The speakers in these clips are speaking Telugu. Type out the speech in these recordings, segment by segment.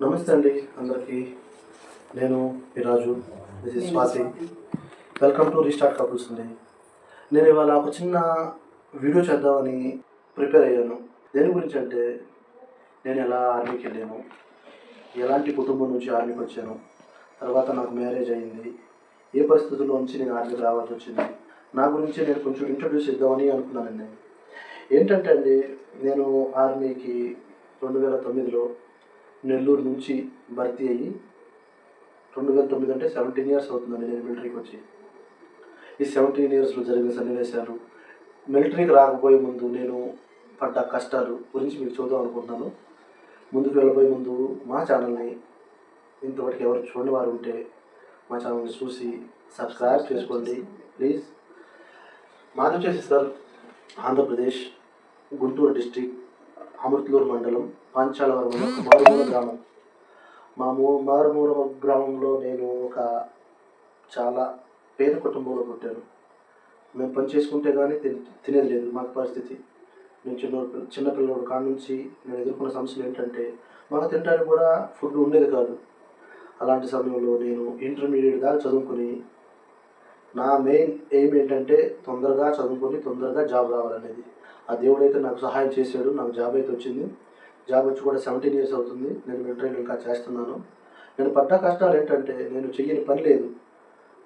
నమస్తే అండి అందరికీ. నేను మీ Raju, this is Swathi. Welcome to restart couples అండి. నేను ఇవాళ ఒక చిన్న వీడియో చేద్దామని ప్రిపేర్ అయ్యాను. దేని గురించి అంటే నేను ఎలా ఆర్మీకి వెళ్ళాను, ఎలాంటి కుటుంబం నుంచి ఆర్మీకి వచ్చాను, తర్వాత నాకు మ్యారేజ్ అయింది, ఏ పరిస్థితుల్లో నుంచి నేను ఆర్మీకి రావాల్సి వచ్చింది, నా గురించి నేను కొంచెం ఇంట్రడ్యూస్ చేద్దామని అనుకున్నానండి. ఏంటంటే అండి, నేను ఆర్మీకి 2009లో నెల్లూరు నుంచి భర్తీ అయ్యి 2009 అంటే 17 ఇయర్స్ అవుతుందండి నేను మిలిటరీకి వచ్చి. ఈ 17 ఇయర్స్లో జరిగిన సన్నివేశాలు, మిలిటరీకి రాకపోయే ముందు నేను పడ్డ కష్టాలు గురించి మీకు చూద్దాం అనుకుంటున్నాను. ముందుకు వెళ్ళబోయే ముందు మా ఛానల్ని ఇంతవరకు ఎవరు చూడని వారు ఉంటే మా ఛానల్ని చూసి సబ్స్క్రైబ్ చేసుకోండి ప్లీజ్. మాది వచ్చేసి సార్ ఆంధ్రప్రదేశ్, గుంటూరు డిస్టిక్, అమృతలూరు మండలం, పాంచాలవరం మారుమూల గ్రామం. మారుమూల గ్రామంలో నేను ఒక చాలా పేద కుటుంబంలో పుట్టాను. మేము పని చేసుకుంటే కానీ తినేది లేదు మాకు పరిస్థితి. నేను చిన్నపిల్లడు కాడ నుంచి నేను ఎదుర్కొన్న సమస్యలు ఏంటంటే మాకు తినడానికి కూడా ఫుడ్ ఉండేది కాదు. అలాంటి సమయంలో నేను ఇంటర్మీడియట్ దాకా చదువుకొని, నా మెయిన్ ఎయిమ్ ఏంటంటే తొందరగా చదువుకొని తొందరగా జాబ్ రావాలనేది. ఆ దేవుడు అయితే నాకు సహాయం చేశాడు. నాకు జాబ్ అయితే వచ్చింది. జాబ్ వచ్చి కూడా 17 ఇయర్స్ అవుతుంది. నేను మిలిటరీలో ఇంకా చేస్తున్నాను. నేను పడ్డ కష్టాలు ఏంటంటే నేను చెయ్యని పని లేదు.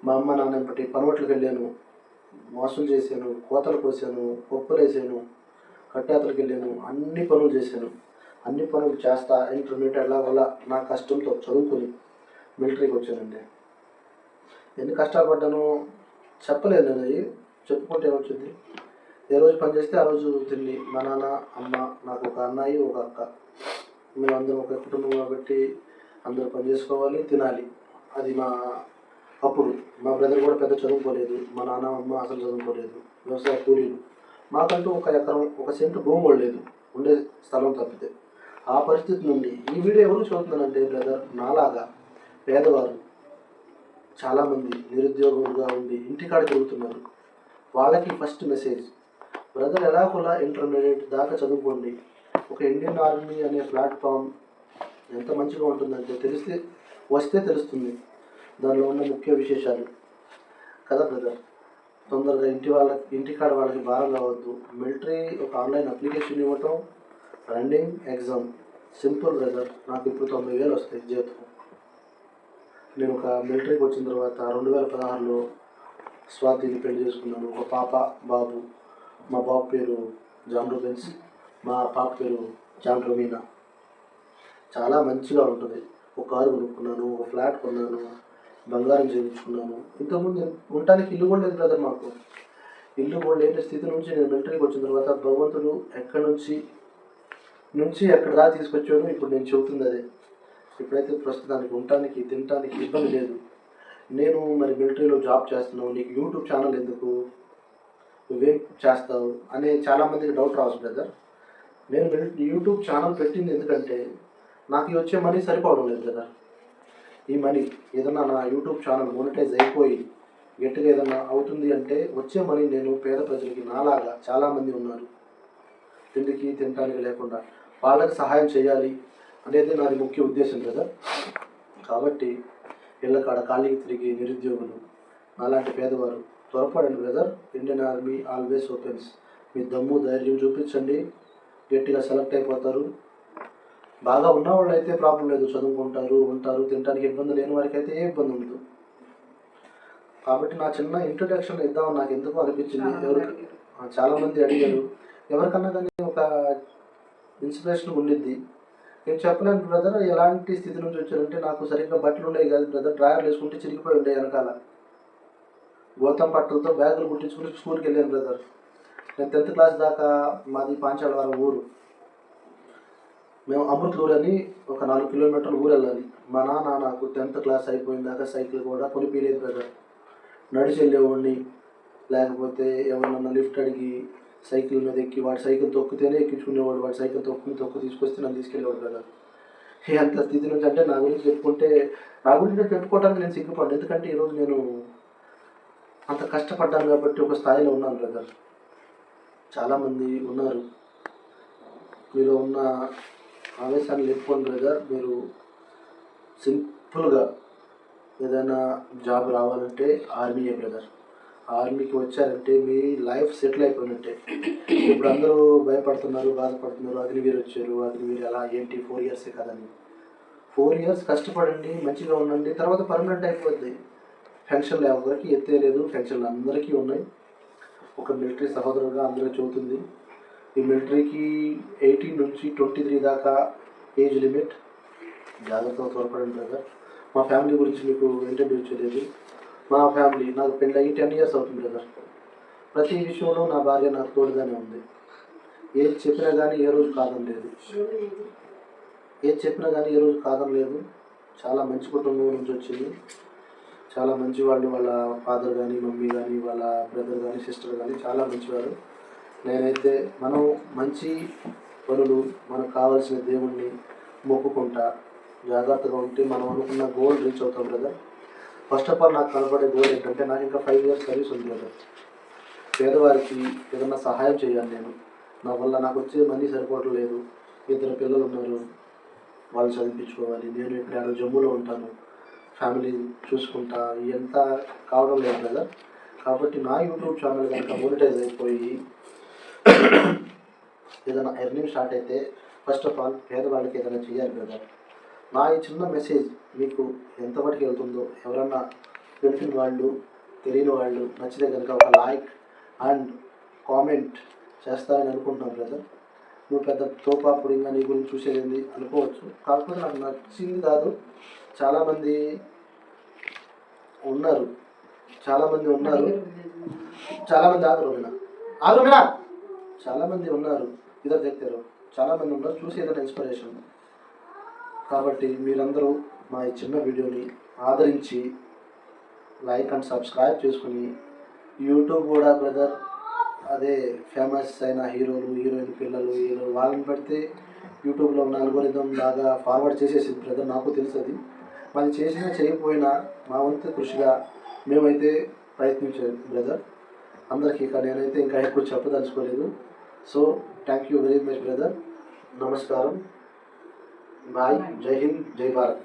మా అమ్మ నాన్న బట్టి పనివట్లకు వెళ్ళాను, మోసం చేశాను, కోతలు కోసాను, పప్పులు వేసాను, కట్టాతలకు వెళ్ళాను, అన్ని పనులు చేశాను. అన్ని పనులు చేస్తా ఇంటర్మీడియట్ ఎలాగోలా నా కష్టంతో చదువుకొని మిలిటరీకి వచ్చానండి. ఎన్ని కష్టాలు పడ్డానో చెప్పలేదు. నేను అవి చెప్పుకుంటే ఏమొచ్చింది. ఏ రోజు పని చేస్తే ఆ రోజు తిండి. మా నాన్న, అమ్మ, నాకు ఒక అన్నయ్య, ఒక అక్క. మేమందరం ఒక కుటుంబం కాబట్టి అందరూ పని చేసుకోవాలి, తినాలి. అది అప్పుడు మా బ్రదర్ కూడా పెద్ద చదువుకోలేదు. మా నాన్న అమ్మ అసలు చదువుకోలేదు. వ్యవసాయ కూలీలు. మాకంటూ ఒక ఎకరం, ఒక సెంటు భూమి కూడా లేదు, ఉండే స్థలం తప్పితే. ఆ పరిస్థితి నుండి ఈ వీడియో ఎవరు చూస్తున్నానంటే బ్రదర్ నాలాగా పేదవారు చాలామంది నిరుద్యోగులుగా ఉండి ఇంటికాడ తిరుగుతున్నారు. వాళ్ళకి ఫస్ట్ మెసేజ్, బ్రదర్ ఎలాగోలా ఇంటర్మీడియట్ దాకా చదువుకోండి. ఒక ఇండియన్ ఆర్మీ అనే ప్లాట్ఫామ్ ఎంత మంచిగా ఉంటుందంటే వస్తే తెలుస్తుంది దానిలో ఉన్న ముఖ్య విశేషాలు కదా బ్రదర్. తొందరగా ఇంటికాడ వాళ్ళకి భారం కావద్దు. మిలిటరీ ఒక ఆన్లైన్ అప్లికేషన్ ఇవ్వటం, రన్నింగ్ ఎగ్జామ్, సింపుల్ బ్రదర్. నాకు ఇప్పుడు 90,000 వస్తాయి జీతం. నేను ఒక మిలిటరీకి వచ్చిన తర్వాత 2016లో స్వాతిని పెళ్లి చేసుకున్నాను. ఒక పాప, బాబు. మా బాబు పేరు జాన్ రూబెన్స్, మా పాప పేరు జాన్ రొమీనా. చాలా మంచిగా ఉంటుంది. ఒక కారు కొనుక్కున్నాను, ఒక ఫ్లాట్ కొన్నాను, బంగారం చేయించుకున్నాను. ఇంతకుముందు ఉండటానికి ఇల్లు కూడా లేదు బ్రదర్ మాకు. ఇల్లు కూడా లేని స్థితి నుంచి నేను మిలిటరీకి వచ్చిన తర్వాత భగవంతుడు ఎక్కడి నుంచి ఎక్కడ దాకా తీసుకొచ్చాడు. ఇప్పుడు నేను చెబుతుంది అదే. ఇప్పుడైతే ప్రస్తుతానికి ఉండటానికి తినటానికి ఇబ్బంది లేదు. నేను మరి మిలిటరీలో జాబ్ చేస్తున్నావు, నీకు యూట్యూబ్ ఛానల్ ఎందుకు, నువ్వేం చేస్తావు అనే చాలామందికి డౌట్ రావచ్చు బ్రదర్. నేను యూట్యూబ్ ఛానల్ పెట్టింది ఎందుకంటే నాకు వచ్చే మనీ సరిపోవడం లేదు బ్రదర్. ఈ మనీ ఏదన్నా నా యూట్యూబ్ ఛానల్ మోనిటైజ్ అయిపోయి గట్టిగా ఏదన్నా అవుతుంది అంటే వచ్చే మనీ నేను పేద ప్రజలకి, నాలాగా చాలామంది ఉన్నారు తినటానికి లేకుండా, వాళ్ళకి సహాయం చేయాలి అనేది నాది ముఖ్య ఉద్దేశం బ్రదర్. కాబట్టి ఇళ్ళకాడ ఖాళీకి తిరిగి నిరుద్యోగులు, నాలాంటి పేదవారు త్వరపడండి brother. Indian army always opens. మీ దమ్ము ధైర్యం చూపించండి, గట్టిగా సెలెక్ట్ అయిపోతారు. బాగా ఉన్నవాళ్ళు అయితే ప్రాబ్లం లేదు, చదువుకుంటారు, ఉంటారు, తినడానికి ఇబ్బంది లేని వారికి అయితే ఏ ఇబ్బంది ఉండదు. కాబట్టి నా చిన్న ఇంట్రొడక్షన్ ఇద్దామని నాకు ఎందుకో అనిపించింది. చాలామంది అడిగారు, ఎవరికన్నా కానీ ఒక ఇన్స్పిరేషన్ ఉండిద్ది. నేను చెప్పలేను బ్రదర్ ఎలాంటి స్థితి నుంచి వచ్చానంటే, నాకు సరిగ్గా బట్టలు ఉండేవి కాదు బ్రదర్. డ్రాయర్లు వేసుకుంటే చిరిగిపోయి ఉండే వెనకాల. గోతం పట్టలతో బ్యాగులు కుట్టించుకుని స్కూల్కి వెళ్ళాను బ్రదర్. నేను 10th క్లాస్ దాకా మాది పాంచాలవరం ఊరు. మేము అమృతలూరు అని ఒక 4 కిలోమీటర్ల ఊరు వెళ్ళాలి. మా నాన్న నాకు 10th క్లాస్ అయిపోయిన దాకా సైకిల్ కూడా కొనిపించలేదు బ్రదర్. నడిచి వెళ్ళేవాడిని, లేకపోతే ఎవరినన్నా లిఫ్ట్ అడిగి సైకిల్ మీద ఎక్కి వాడి సైకిల్ తొక్కితేనే ఎక్కించుకునేవాడు. వాడి సైకిల్ తొక్కు తీసుకొస్తే నన్ను తీసుకెళ్ళేవాడు బ్రదర్. అంత స్థితి నుంచి అంటే నా గురించి చెప్పుకోవడానికి నేను సిగ్గుపడ్డాను. ఎందుకంటే ఈరోజు నేను అంత కష్టపడ్డాను కాబట్టి ఒక స్థాయిలో ఉన్నాను బ్రదర్. చాలామంది ఉన్నారు, మీలో ఉన్న ఆవేశాన్ని లేపుకోండి బ్రదర్. మీరు సింపుల్గా ఏదైనా జాబ్ రావాలంటే ఆర్మీయే బ్రదర్. ఆర్మీకి వచ్చారంటే మీ లైఫ్ సెటిల్ అయిపోయినట్టే. ఇప్పుడు అందరూ భయపడుతున్నారు, బాధపడుతున్నారు, అగ్నివీర్ వచ్చారు, అగ్నివీర్ ఎలా ఏంటి 4 ఇయర్సే కదని. 4 ఇయర్స్ కష్టపడండి, మంచిగా ఉండండి, తర్వాత పర్మనెంట్ అయిపోద్ది. పెన్షన్లు ఎవరికి ఎత్తేయలేదు, పెన్షన్లు అందరికీ ఉన్నాయి. ఒక మిలిటరీ సహోదరుగా అందరికీ చెబుతుంది, ఈ మిలిటరీకి 18 నుంచి 23 దాకా ఏజ్ లిమిట్. జాగ్రత్తగా త్వరపడండి బ్రదర్. మా ఫ్యామిలీ గురించి మీకు ఇంట్రడ్యూస్ చేయలేదు. మా ఫ్యామిలీ, నాకు పెళ్ళి 10 ఇయర్స్ అవుతుంది బ్రదర్. ప్రతి విషయంలో నా భార్య నాకు తోడుగానే ఉంది. ఏది చెప్పినా కానీ ఏ రోజు కాదనలేదు. చాలా మంచి కుటుంబం నుంచి వచ్చింది. చాలా మంచి వాళ్ళు, వాళ్ళ ఫాదర్ కానీ, మమ్మీ కానీ, వాళ్ళ బ్రదర్ కానీ, సిస్టర్ కానీ చాలా మంచివారు. నేనైతే మనం మంచి పనులు, మనకు కావాల్సిన దేవుణ్ణి మొక్కుకుంటా జాగ్రత్తగా ఉంటే మనం అనుకున్న గోల్ రీచ్ అవుతాం బ్రదర్. ఫస్ట్ ఆఫ్ ఆల్ నాకు కనపడే గోల్ ఏంటంటే, నాకు ఇంకా 5 ఇయర్స్ సర్వీస్ ఉంది బ్రదర్. పేదవారికి ఏదన్నా సహాయం చేయాలి నేను. నా వల్ల నాకు వచ్చే మనీ సరిపోవట్లేదు. 2 పిల్లలు ఉన్నారు, వాళ్ళు చదివించుకోవాలి. నేను ఇక్కడ జమ్మూలో ఉంటాను, ఫ్యామిలీ చూసుకుంటా, ఎంత కావడం లేదు బ్రదర్. కాబట్టి నా యూట్యూబ్ ఛానల్ కనుక మోనిటైజ్ అయిపోయి ఏదైనా ఎర్నింగ్ స్టార్ట్ అయితే ఫస్ట్ ఆఫ్ ఆల్ పేదవాళ్ళకి ఏదైనా చేయాలి బ్రదర్. నా ఈ చిన్న మెసేజ్ మీకు ఎంతవరకు వెళ్తుందో, ఎవరన్నా తెలిసిన వాళ్ళు, తెలియని వాళ్ళు నచ్చితే కనుక ఒక లైక్ అండ్ కామెంట్ చేస్తారని అనుకుంటున్నాను బ్రదర్. నువ్వు పెద్ద తోపాపుడు ఇంకా నీ గురించి చూసేది అనుకోవచ్చు, కాకపోతే నాకు నచ్చింది కాదు. చాలామంది ఉన్నారు ఇద్దరు దగ్గర చాలామంది ఉన్నారు చూసి ఏదైనా ఇన్స్పిరేషన్. కాబట్టి మీరందరూ మా ఈ చిన్న వీడియోని ఆదరించి లైక్ అండ్ సబ్స్క్రైబ్ చేసుకుని, యూట్యూబ్ కూడా బ్రదర్ అదే ఫేమస్ అయిన హీరోలు, హీరోయిన్ పిల్లలు, వాళ్ళని పెడితే యూట్యూబ్లో ఉన్న అల్గోరిథం లాగా ఫార్వర్డ్ చేసేసింది బ్రదర్. నాకు తెలుసు అది. మరి చేసినా చేయకపోయినా మా వంతు కృషిగా మేమైతే ప్రయత్నించాలి బ్రదర్. అందరికీ ఇక నేనైతే ఇంకా ఎక్కువ చెప్పదలుచుకోలేదు. So thank you very much brother. నమస్కారం. బాయ్. జై హింద్, జై భారత్.